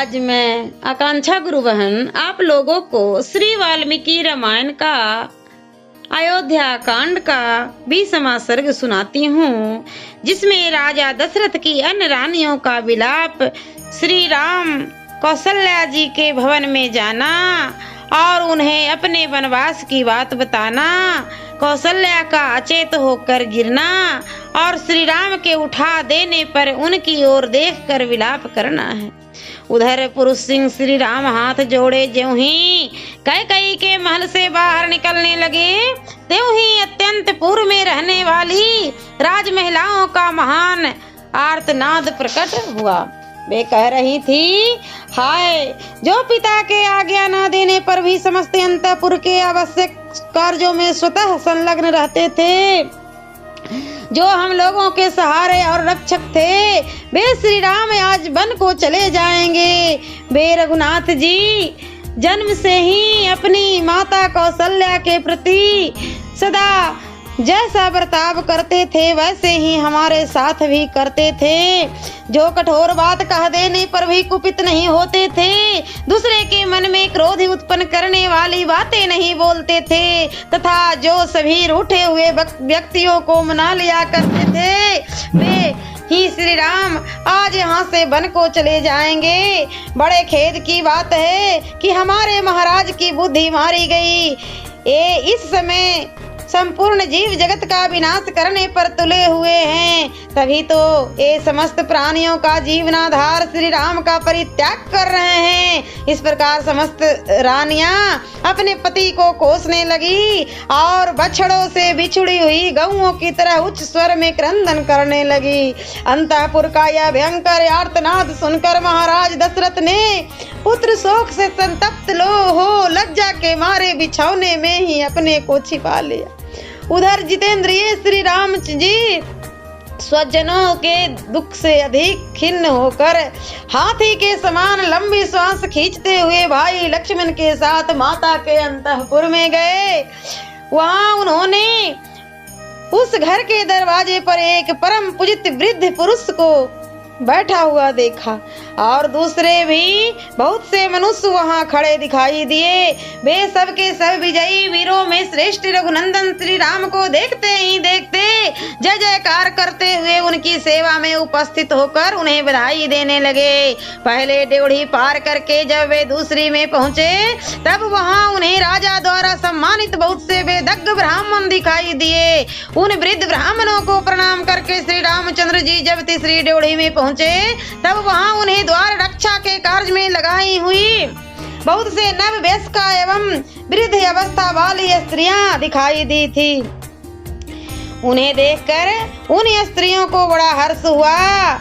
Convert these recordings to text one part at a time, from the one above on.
आज मैं आकांक्षा गुरु बहन आप लोगों को श्री वाल्मीकि रामायण का अयोध्या कांड का 20वां सर्ग सुनाती हूँ, जिसमें राजा दशरथ की अन्य रानियों का विलाप, श्री राम कौशल्या जी के भवन में जाना और उन्हें अपने वनवास की बात बताना, कौशल्या का अचेत होकर गिरना और श्री राम के उठा देने पर उनकी ओर देखकर विलाप करना है। उधर पुरुष सिंह श्री राम हाथ जोड़े ज्यों ही कैकेयी के महल से बाहर निकलने लगे, त्यों ही अत्यंत पूर्व में रहने वाली राज महिलाओं का महान आर्तनाद प्रकट हुआ। वे कह रही थी, हाय, जो पिता के आज्ञा न देने पर भी समस्त अंतःपुर के आवश्यक कार्यों में स्वतः संलग्न रहते थे, जो हम लोगों के सहारे और रक्षक थे, वे श्री राम आज वन को चले जाएंगे। वे रघुनाथ जी जन्म से ही अपनी माता कौशल्या के प्रति सदा जैसा बर्ताव करते थे वैसे ही हमारे साथ भी करते थे, जो कठोर बात कह देने पर भी कुपित नहीं होते थे, दूसरे के मन में क्रोध उत्पन्न करने वाली बातें नहीं बोलते थे, तथा जो सभी रूठे हुए व्यक्तियों को मना लिया करते थे, वे ही श्री राम आज यहाँ से वन को चले जाएंगे। बड़े खेद की बात है कि हमारे महाराज की बुद्धि मारी गई। ये इस समय संपूर्ण जीव जगत का विनाश करने पर तुले हुए हैं, तभी तो ये समस्त प्राणियों का जीवनाधार श्री राम का परित्याग कर रहे हैं। इस प्रकार समस्त रानियां अपने पति को कोसने लगी और बछड़ों से बिछुड़ी हुई गऊओं की तरह उच्च स्वर में क्रंदन करने लगी। अंतःपुर का यह भयंकर आर्तनाद सुनकर महाराज दशरथ ने पुत्र शोक से संतप्त हो लज्जा के मारे बिछौने में ही अपने को छिपा लिया। उधर जितेंद्रिय श्री राम जी स्वजनों के दुख से अधिक खिन्न होकर हाथी के समान लंबी श्वास खींचते हुए भाई लक्ष्मण के साथ माता के अंतःपुर में गए। वहां उन्होंने उस घर के दरवाजे पर एक परम पूजित वृद्ध पुरुष को बैठा हुआ देखा और दूसरे भी बहुत से मनुष्य वहां खड़े दिखाई दिए। वे सब के सब विजयी वीरों में श्रेष्ठ रघुनंदन श्री राम को देखते ही देखते जय जयकार करते हुए उनकी सेवा में उपस्थित होकर उन्हें बधाई देने लगे। पहले ड्योढ़ी पार करके जब वे दूसरी में पहुंचे, तब वहां उन्हें राजा द्वारा सम्मानित बहुत से वेदज्ञ ब्राह्मण दिखाई दिए। उन वृद्ध ब्राह्मणों को प्रणाम करके श्री रामचंद्र जी जब तीसरी ड्योढ़ी में पहुंचे, तब वहां उन्हें द्वार रक्षा के कार्य में लगाई हुई बहुत से नव वयस्का एवं वृद्ध अवस्था वाली स्त्रियां दिखाई दी थी। उन्हें देखकर उन स्त्रियों को बड़ा हर्ष हुआ।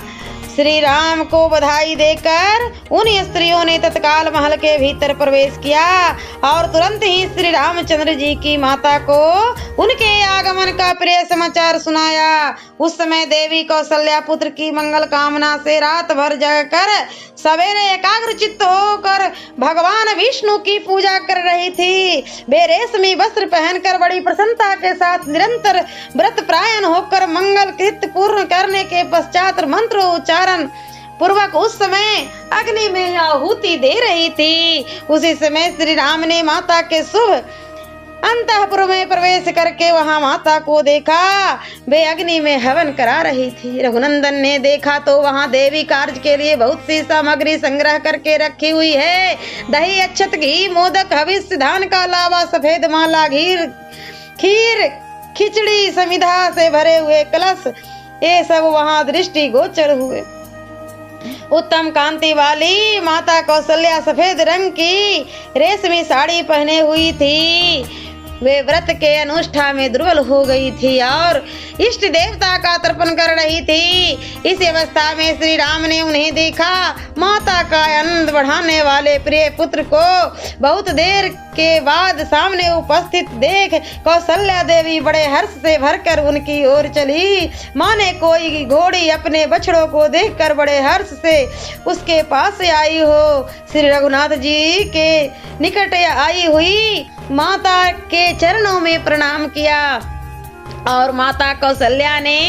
श्री राम को बधाई देकर उन स्त्रियों ने तत्काल महल के भीतर प्रवेश किया और तुरंत ही श्री रामचंद्र जी की माता को उनके आगमन का प्रिय समाचार सुनाया। उस समय देवी कौशल्या पुत्र की मंगल कामना से रात भर जगकर सवेरे एकाग्रचित्त होकर भगवान विष्णु की पूजा कर रही थी। वे रेशमी वस्त्र पहनकर बड़ी प्रसन्नता के साथ निरंतर व्रत प्रायण होकर मंगल कृत्य पूर्ण करने के पश्चात मंत्रोच्चारण पूर्वक उस समय अग्नि में आहुति दे रही थी। उसी समय श्री राम ने माता के शुभ अंतःपुर में प्रवेश करके वहां माता को देखा। वे अग्नि में हवन करा रही थी। रघुनंदन ने देखा तो वहां देवी कार्य के लिए बहुत सी सामग्री संग्रह करके रखी हुई है। दही, अक्षत, घी, मोदक, हविष्य, धान का लावा, सफेद माला, खीर, खिचड़ी, समिधा से भरे हुए कलश, ये सब वहां दृष्टि गोचर हुए। उत्तम कांति वाली माता कौशल्या सफेद रंग की रेशमी साड़ी पहने हुई थी। वे व्रत के अनुष्ठान में दुर्बल हो गई थी और इष्ट देवता का तर्पण कर रही थी। इस अवस्था में श्री राम ने उन्हें देखा। माता का आनंद बढ़ाने वाले प्रिय पुत्र को बहुत देर के बाद सामने उपस्थित देख कौशल्या देवी बड़े हर्ष से भरकर उनकी ओर चली। माने कोई घोड़ी अपने बछड़ों को देखकर बड़े हर्ष से उसके पास आई हो। श्री रघुनाथ जी के निकट आई हुई माता के चरणों में प्रणाम किया और माता कौशल्या ने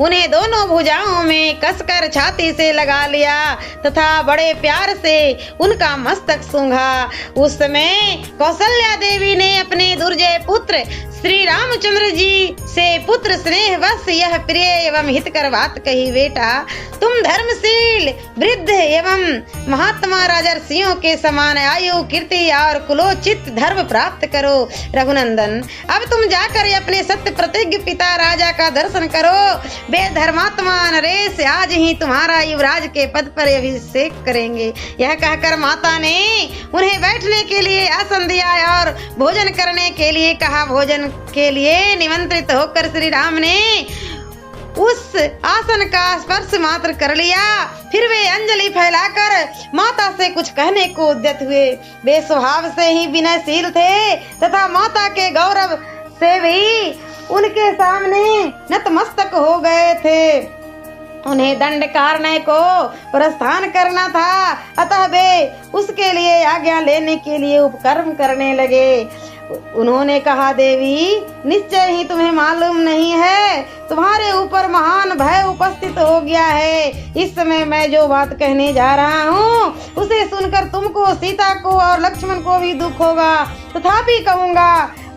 उन्हें दोनों भुजाओं में कसकर छाती से लगा लिया तथा बड़े प्यार से उनका मस्तक सूंघा। उस समय कौशल्या देवी ने अपने दुर्जय पुत्र श्री रामचंद्र जी से पुत्र स्नेह वश यह प्रिय एवं हितकर बात कही, बेटा तुम धर्मशील वृद्ध एवं महात्मा राजर्षियों के समान आयु कीर्ति और कुलोचित धर्म प्राप्त करो। रघुनंदन, अब तुम जाकर अपने सत्य प्रतिज्ञ पिता राजा का दर्शन करो। वे धर्मात्मा नरेश आज ही तुम्हारा युवराज के पद पर अभिषेक करेंगे। यह कहकर माता ने उन्हें बैठने के लिए आसन दिया और भोजन करने के लिए कहा। भोजन के लिए निमंत्रित होकर श्री राम ने उस आसन का स्पर्श मात्र कर लिया। फिर वे अंजलि फैलाकर माता से कुछ कहने को उद्यत हुए। वे स्वभाव से ही विनयशील थे तथा माता के गौरव से भी उनके सामने नतमस्तक हो गए थे। उन्हें दंडकारण्य को प्रस्थान करना था, अतः वे उसके लिए आज्ञा लेने के लिए उपक्रम करने लगे। उन्होंने कहा, देवी निश्चय ही तुम्हें मालूम नहीं है, तुम्हारे ऊपर महान भय उपस्थित हो गया है। इस समय मैं जो बात कहने जा रहा हूँ उसे सुनकर तुमको, सीता को और लक्ष्मण को भी दुख होगा, तथापि कहूँगा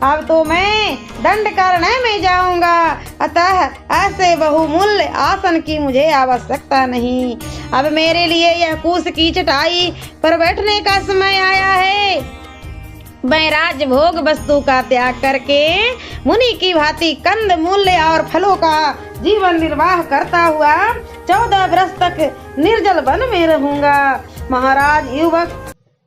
अब तो मैं दंडकारण्य में जाऊंगा, अतः ऐसे बहुमूल्य आसन की मुझे आवश्यकता नहीं। अब मेरे लिए यह कूस की चटाई पर बैठने का समय आया है। मैं राजभोग वस्तु का त्याग करके मुनि की भांति कंद मूल्य और फलों का जीवन निर्वाह करता हुआ 14 वर्ष तक निर्जल वन में रहूंगा। महाराज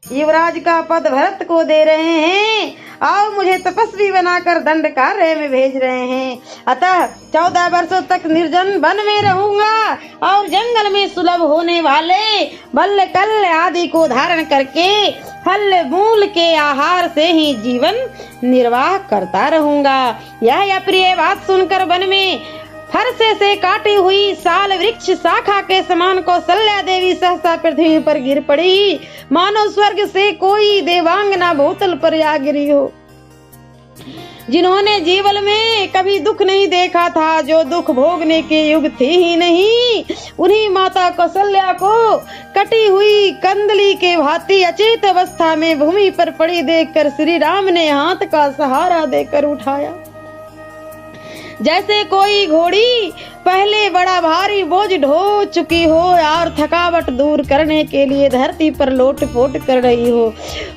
युवराज का पद भरत को दे रहे हैं और मुझे तपस्वी बनाकर दंड कार्य में भेज रहे हैं, अतः 14 वर्षों तक निर्जन वन में रहूंगा और जंगल में सुलभ होने वाले बल्ल कल्ल आदि को धारण करके फल मूल के आहार से ही जीवन निर्वाह करता रहूंगा। यह अप्रिय बात सुनकर वन में फरसे से काटी हुई साल वृक्ष शाखा के समान कौशल्या देवी सहसा पृथ्वी पर गिर पड़ी, मानो स्वर्ग से कोई देवांगना भूतल पर आ गिरी हो। जिन्होंने जीवन में कभी दुख नहीं देखा था, जो दुख भोगने के युग थे ही नहीं, उन्हीं माता कौशल्या को कटी हुई कंदली के भांति अचेत अवस्था में भूमि पर पड़ी देखकर श्री राम ने हाथ का सहारा देकर उठाया। जैसे कोई घोड़ी पहले बड़ा भारी बोझ ढो चुकी हो और थकावट दूर करने के लिए धरती पर लोट-पोट कर रही हो,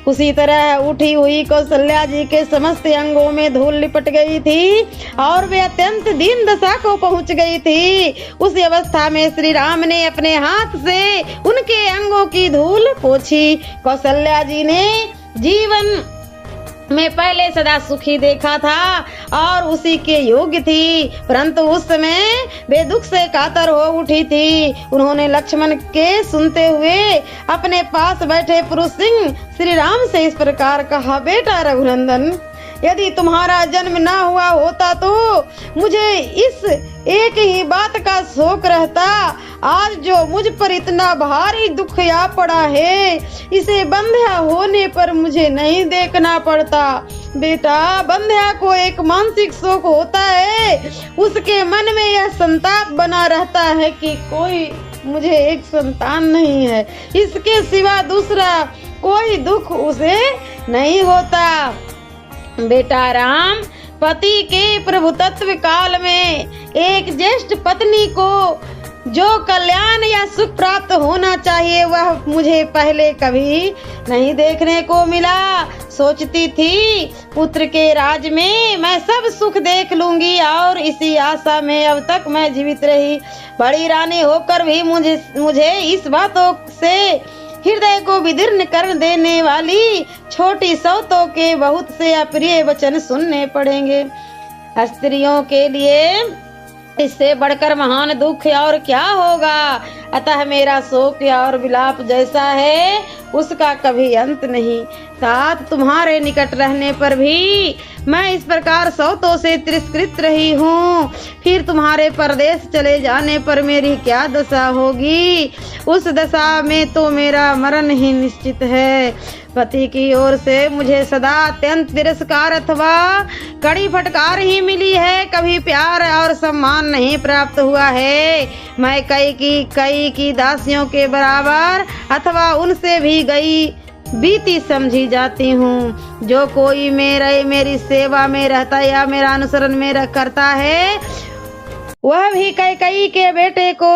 उसी तरह उठी हुई कौशल्या जी के समस्त अंगों में धूल लिपट गई थी और वे अत्यंत दीन दशा को पहुंच गई थी। उस अवस्था में श्री राम ने अपने हाथ से उनके अंगों की धूल पोंछी। कौशल्या जी ने जीवन में पहले सदा सुखी देखा था और उसी के योग्य थी, परंतु उस समय वे दुख से कातर हो उठी थी। उन्होंने लक्ष्मण के सुनते हुए अपने पास बैठे पुरुष सिंह श्री राम से इस प्रकार कहा, बेटा रघुनंदन, यदि तुम्हारा जन्म ना हुआ होता तो मुझे इस एक ही बात का शोक रहता। आज जो मुझ पर इतना भारी दुख आ पड़ा है, इसे बंध्या होने पर मुझे नहीं देखना पड़ता। बेटा, बंध्या को एक मानसिक शोक होता है, उसके मन में यह संताप बना रहता है कि कोई मुझे एक संतान नहीं है, इसके सिवा दूसरा कोई दुख उसे नहीं होता। बेटा राम, पति के प्रभुत्व काल में एक ज्येष्ठ पत्नी को जो कल्याण या सुख प्राप्त होना चाहिए वह मुझे पहले कभी नहीं देखने को मिला। सोचती थी पुत्र के राज में मैं सब सुख देख लूंगी और इसी आशा में अब तक मैं जीवित रही। बड़ी रानी होकर भी मुझे इस बातों से हृदय को विदीर्ण कर देने वाली छोटी सौतों के बहुत से अप्रिय वचन सुनने पड़ेंगे। स्त्रियों के लिए इससे बढ़कर महान दुख और क्या होगा। अतः मेरा शोक और विलाप जैसा है उसका कभी अंत नहीं। तात तुम्हारे निकट रहने पर भी मैं इस प्रकार सौतों से तिरस्कृत रही हूँ, फिर तुम्हारे परदेश चले जाने पर मेरी क्या दशा होगी। उस दशा में तो मेरा मरण ही निश्चित है। पति की ओर से मुझे सदा अत्यंत तिरस्कार अथवा कड़ी फटकार ही मिली है, कभी प्यार और सम्मान नहीं प्राप्त हुआ है। मैं कई की दासियों के बराबर अथवा उनसे भी गई बीती समझी जाती हूँ। जो कोई मेरी सेवा में रहता या मेरा अनुसरण में करता है, वह भी कई के बेटे को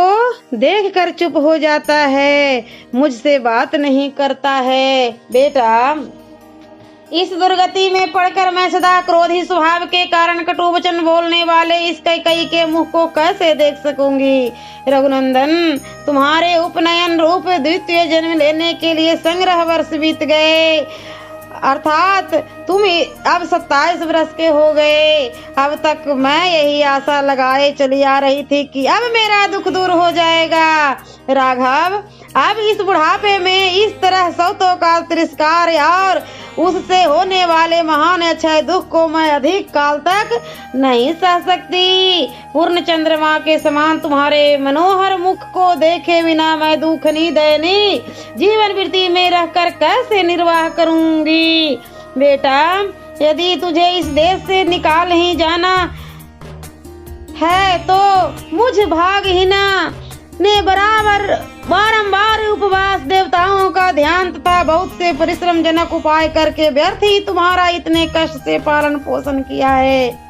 देखकर चुप हो जाता है, मुझसे बात नहीं करता है। बेटा, इस दुर्गति में पड़कर मैं सदा क्रोधी स्वभाव के कारण कटु वचन बोलने वाले इस कई के मुख को कैसे देख सकूंगी। रघुनंदन, तुम्हारे उपनयन रूप द्वितीय जन्म लेने के लिए संग्रह वर्ष बीत गए, अर्थात तुम अब 27 वर्ष के हो गए। अब तक मैं यही आशा लगाए चली आ रही थी कि अब मेरा दुख दूर हो जाएगा। राघव, अब इस बुढ़ापे में इस तरह सौतों का तिरस्कार और उससे होने वाले महान अक्षय दुख को मैं अधिक काल तक नहीं सह सकती। पूर्ण चंद्रमा के समान तुम्हारे मनोहर मुख को देखे बिना मैं दुखनी दैनी जीवन वृत्ति में रहकर कैसे निर्वाह करूंगी। बेटा, यदि तुझे इस देश से निकाल ही जाना है तो मुझ भागहीना ने बारंबार उपवास, देवताओं का ध्यान तथा बहुत से परिश्रम जनक उपाय करके व्यर्थ ही तुम्हारा इतने कष्ट से पालन पोषण किया है।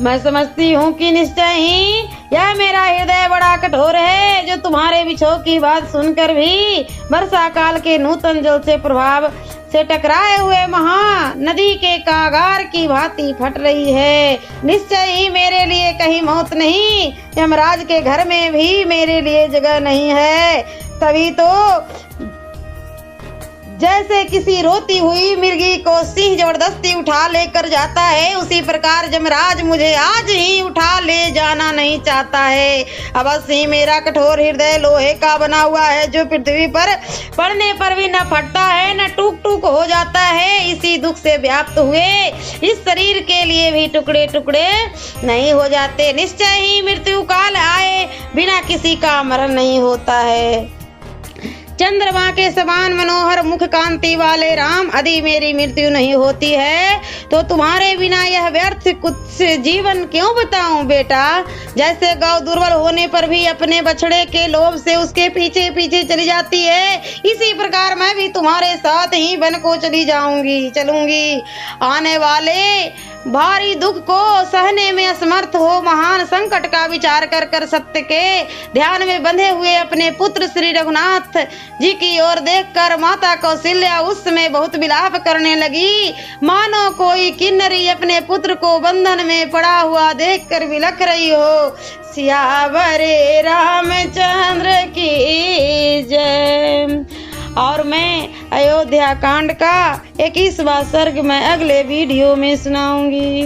मैं समझती हूँ कि निश्चय ही यह मेरा हृदय बड़ा कठोर है, जो तुम्हारे विछोह की बात सुनकर भी वर्षा काल के नूतन जल से प्रभाव से टकराए हुए महा नदी के कागार की भांति फट रही है। निश्चय ही मेरे लिए कहीं मौत नहीं, यमराज के घर में भी मेरे लिए जगह नहीं है। तभी तो जैसे किसी रोती हुई मिर्गी को सिंह जबरदस्ती उठा लेकर जाता है, उसी प्रकार यमराज मुझे आज ही उठा ले जाना नहीं चाहता है। अवश्य ही मेरा कठोर हृदय लोहे का बना हुआ है, जो पृथ्वी पर पड़ने पर भी न फटता है न टूक टूक हो जाता है। इसी दुख से व्याप्त हुए इस शरीर के लिए भी टुकड़े टुकड़े नहीं हो जाते। निश्चय ही मृत्यु काल आए बिना किसी का मरण नहीं होता है। चंद्रमा के समान मनोहर मुख कांति वाले राम, यदि मेरी मृत्यु नहीं होती है तो तुम्हारे बिना यह व्यर्थ कुछ जीवन क्यों बताऊं। बेटा, जैसे गौ दुर्बल होने पर भी अपने बछड़े के लोभ से उसके पीछे पीछे चली जाती है, इसी प्रकार मैं भी तुम्हारे साथ ही वन को चलूंगी। आने वाले भारी दुख को सहने में असमर्थ हो महान संकट का विचार कर सत्य के ध्यान में बंधे हुए अपने पुत्र श्री रघुनाथ जी की ओर देखकर माता कौशल्या उस समय बहुत विलाप करने लगी, मानो कोई किन्नरी अपने पुत्र को बंधन में पड़ा हुआ देखकर विलख रही हो। सियावरे रामचंद्र की जय। और मैं अयोध्या कांड का 21वां सर्ग मैं अगले वीडियो में सुनाऊंगी।